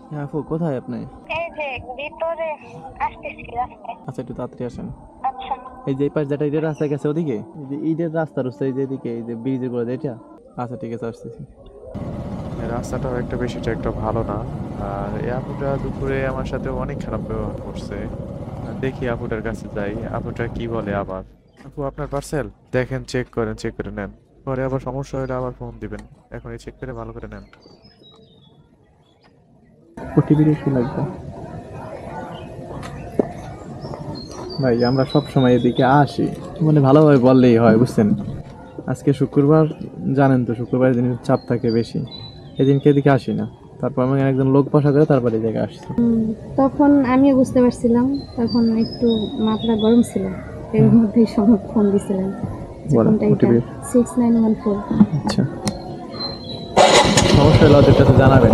হ্যাঁ আপু, কোথায় আপনি? এই যে ভিতরে আসতেছি রাস্তায়। আচ্ছা, একটু তাড়াতাড়ি আসেন। আচ্ছা। এই যে এই পাশ যেটা ইটের রাস্তা গেছে ওদিকে, এই যে ইটের রাস্তার উঠছে, এই যে এদিকে, এই যে ব্রিজের করে এটা। আচ্ছা ঠিক আছে, আসতেছি। রাস্তাটাও একটা বেশিটা একটা ভালো না। আর এই আপুটা দুপুরে আমার সাথে অনেক খারাপ ব্যবহার করছে। দেখি আপুটার কাছে যাই, আপুটা কি বলে আবার। আপু, আপনার পার্সেল দেখেন, চেক করেন, চেক করে নেন। পরে আবার সমস্যা হলে আবার ফোন দিবেন। এখন এই চেক করে ভালো করে নেন। ওটিপি কি লাগবে? ভাই আমরা সব সময় এদিকে আসি, মানে ভালোভাবে বললেই হয়, বুঝছেন? আজকে শুক্রবার, জানেন তো শুক্রবার দিন চাপ থাকে বেশি, এদিনকে এদিকে আসি না। তারপর আমি একজন লোক বসা করে তারপর এই জায়গায় আসছি। তখন আমিও বুঝতে পারছিলাম, তখন একটু মাথাটা গরম ছিল। এর হুম, মধ্যেই সময় ফোন দিছিলেন যে বলেন কোনটা এটা ওটিপি। 6914। আচ্ছা, সমস্যা হলে ওদের কাছে জানাবেন।